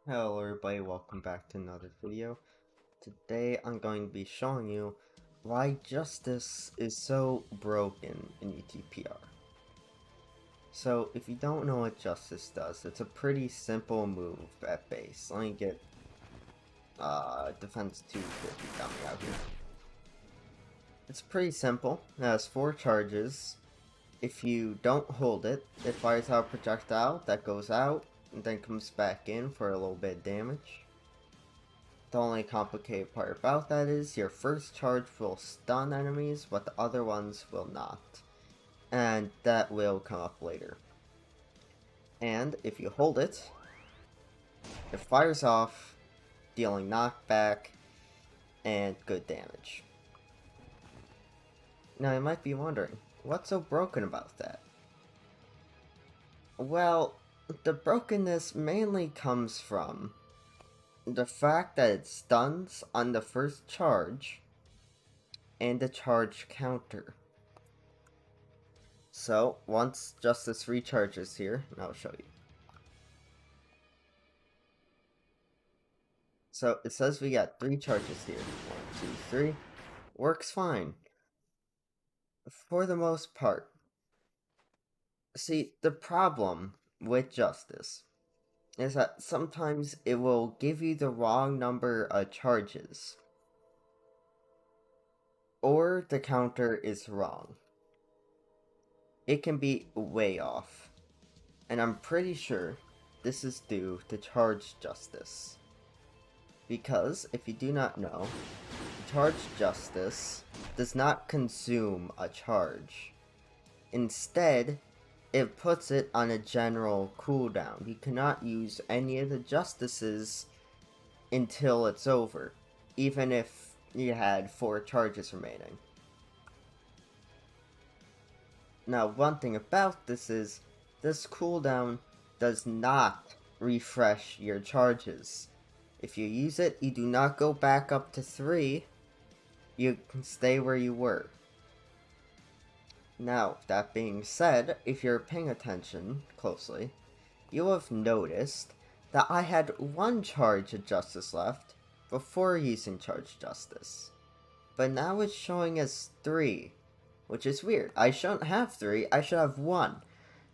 Hello everybody, welcome back to another video. Today I'm going to be showing you why justice is so broken in UTPR. So if you don't know what justice does, it's a pretty simple move at base. Let me get defense 250 coming out here. It's pretty simple. It has 4 charges. If you don't hold it, it fires out a projectile that goes out and then comes back in for a little bit of damage. The only complicated part about that is your first charge will stun enemies, but the other ones will not. And that will come up later. And if you hold it, it fires off, dealing knockback and good damage. Now you might be wondering, what's so broken about that? Well, the brokenness mainly comes from the fact that it stuns on the first charge and the charge counter. So, once Justice recharges here, and I'll show you. So, it says we got 3 charges here. 1, 2, 3. Works fine. For the most part. See, the problem with Justice is that sometimes it will give you the wrong number of charges. Or the counter is wrong. It can be way off. And I'm pretty sure this is due to charge Justice. Because, if you do not know, charge Justice does not consume a charge. Instead, it puts it on a general cooldown. You cannot use any of the Justices until it's over, even if you had 4 charges remaining. Now, one thing about this is, this cooldown does not refresh your charges. If you use it, you do not go back up to 3, you can stay where you were. Now, that being said, if you're paying attention closely, you'll have noticed that I had 1 charge of Justice left before using Charge Justice. But now it's showing as 3, which is weird. I shouldn't have 3, I should have 1.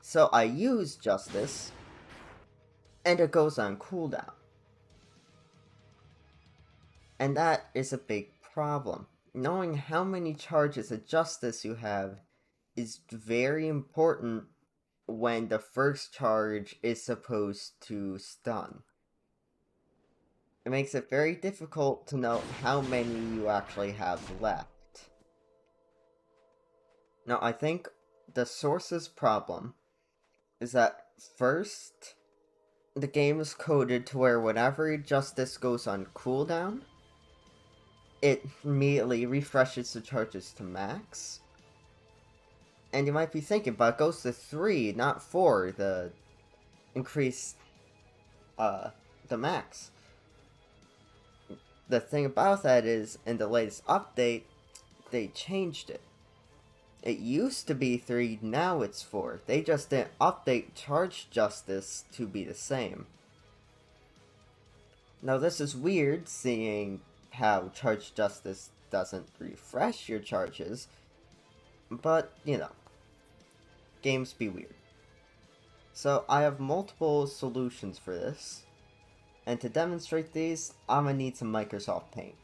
So I use Justice, and it goes on cooldown. And that is a big problem. Knowing how many charges of Justice you have is very important when the first charge is supposed to stun. It makes it very difficult to know how many you actually have left. Now, I think the source's problem is that first, the game is coded to where whenever Justice goes on cooldown, it immediately refreshes the charges to max. And you might be thinking, but it goes to 3, not 4, the increase, the max. The thing about that is, in the latest update, they changed it. It used to be 3, now it's 4. They just didn't update Charge Justice to be the same. Now this is weird, seeing how Charge Justice doesn't refresh your charges, but, you know, games be weird. So I have multiple solutions for this, and to demonstrate these, I'm gonna need some Microsoft Paint.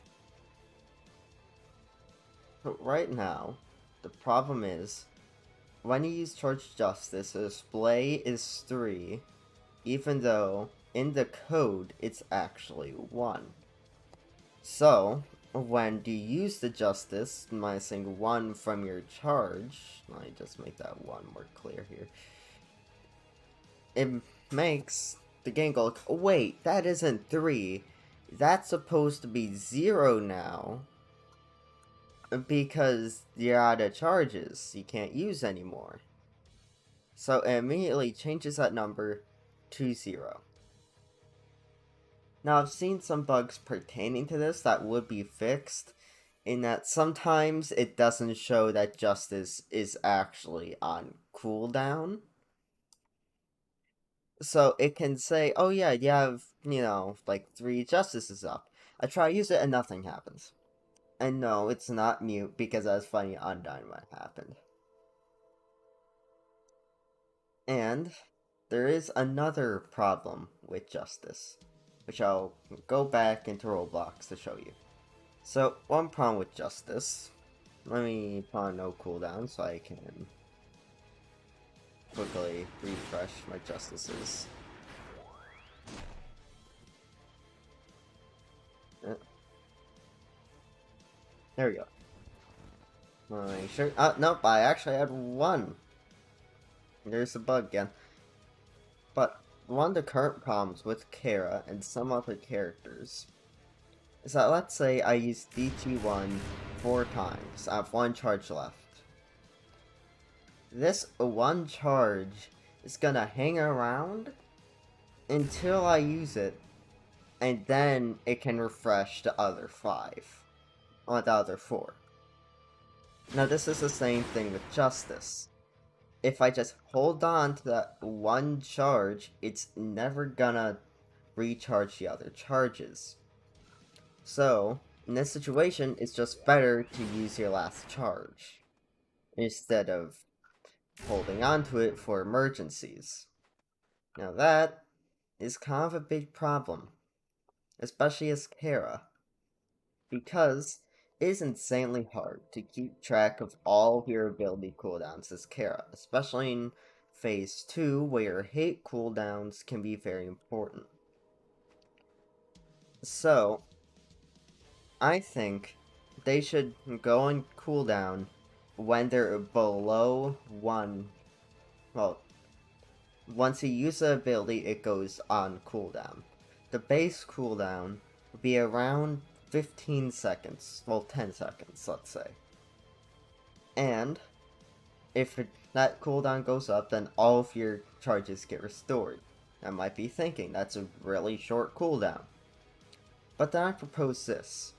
But right now, the problem is, when you use Charge Justice, the display is 3, even though in the code it's actually 1. So, when you use the Justice, minusing 1 from your charge, let me just make that 1 more clear here, it makes the game go, oh, wait, that isn't 3, that's supposed to be 0 now, because you're out of charges, you can't use anymore. So it immediately changes that number to 0. Now, I've seen some bugs pertaining to this that would be fixed, in that sometimes it doesn't show that Justice is actually on cooldown. So it can say, oh yeah, you have like 3 justices up. I try to use it and nothing happens. And no, it's not mute because I was fighting Undyne when it happened. And there is another problem with Justice, which I'll go back into Roblox to show you. So, one problem with Justice, let me put on no cooldown so I can quickly refresh my Justices. There we go. Make sure. Nope, I actually had one. There's a bug again. But one of the current problems with Kara and some other characters is that let's say I use DT1 4 times. I have 1 charge left. This 1 charge is gonna hang around until I use it, and then it can refresh the other 5. Or the other 4. Now this is the same thing with Justice. If I just hold on to that 1 charge, it's never gonna recharge the other charges. So, in this situation, it's just better to use your last charge, instead of holding on to it for emergencies. Now that is kind of a big problem, especially as Kara, because it is insanely hard to keep track of all of your ability cooldowns as Kara, especially in Phase 2, where your hate cooldowns can be very important. So, I think they should go on cooldown when they're below 1. Well, once you use the ability, it goes on cooldown. The base cooldown would be around 15 seconds. Well, 10 seconds, let's say. And if that cooldown goes up, then all of your charges get restored. I might be thinking that's a really short cooldown. But then I propose this.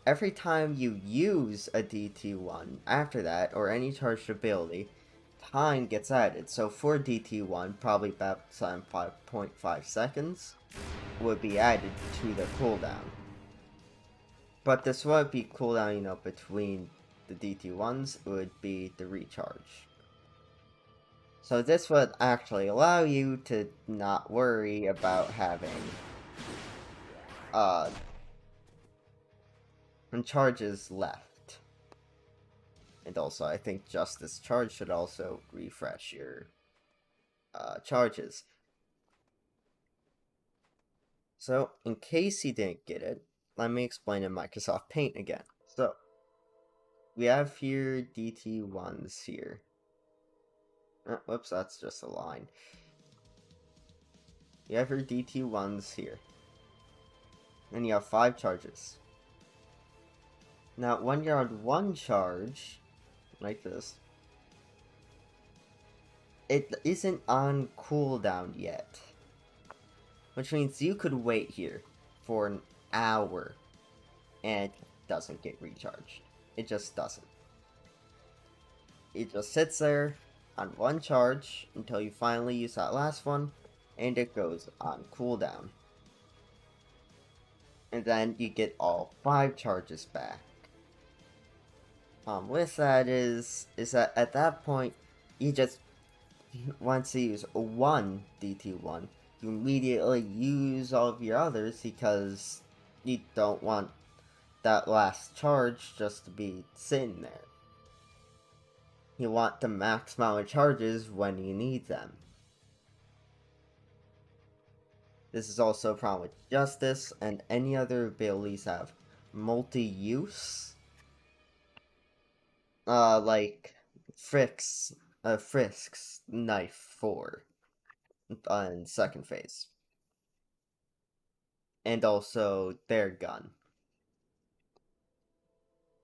Every time you use a DT1 after that, or any charged ability, time gets added. So for DT1, probably about 5.5 seconds would be added to the cooldown. But this would be cooldown, between the DT1s, it would be the recharge. So this would actually allow you to not worry about having charges left. And also, I think Justice Charge should also refresh your charges. So, in case you didn't get it, let me explain in Microsoft Paint again. So, we have here DT1s here. Whoops, that's just a line. You have your DT1s here. And you have 5 charges. Now, when you're on 1 charge, like this, it isn't on cooldown yet. Which means you could wait here for an hour and it doesn't get recharged. It just doesn't. It just sits there on 1 charge until you finally use that last one, and it goes on cooldown. And then you get all 5 charges back. With that is that at that point, you just, once you use 1 DT1, you immediately use all of your others because you don't want that last charge just to be sitting there. You want the max amount of charges when you need them. This is also a problem with Justice and any other abilities have multi-use. Like Frisk's Knife 4 on second phase. And also their gun.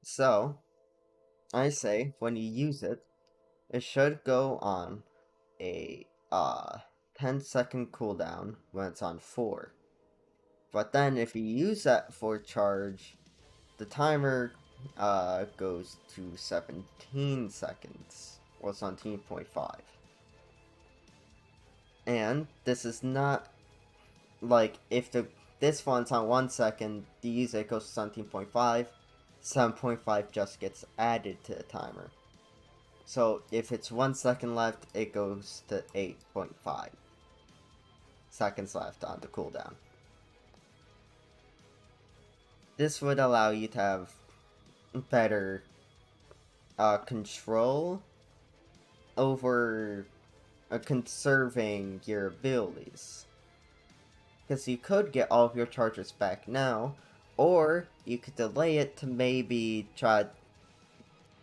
So, I say, when you use it, it should go on a 10-second cooldown when it's on 4. But then if you use that 4 charge, the timer goes to 17 seconds, or 17.5. And this is not like if this one's on 1 second, the user goes to 17.5. 7.5 just gets added to the timer. So if it's 1 second left, it goes to 8.5 seconds left on the cooldown. This would allow you to have better control over conserving your abilities. Because you could get all of your charges back now, or you could delay it to maybe try,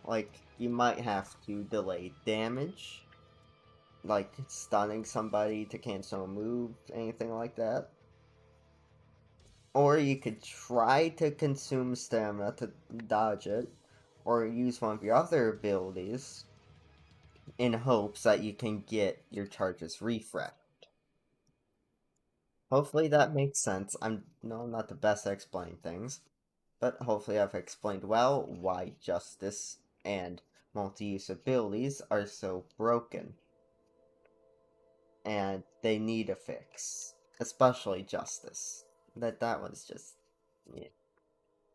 like, you might have to delay damage, like stunning somebody to cancel a move, anything like that. Or you could try to consume stamina to dodge it, or use one of your other abilities in hopes that you can get your charges refreshed. Hopefully that makes sense. I'm not the best at explaining things, but hopefully I've explained well why Justice and multi-use abilities are so broken. And they need a fix. Especially Justice. That one's just... yeah.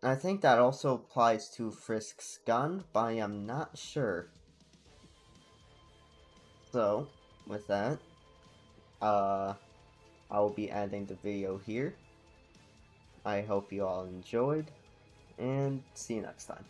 I think that also applies to Frisk's gun, but I am not sure. So, with that, I will be ending the video here. I hope you all enjoyed, and see you next time.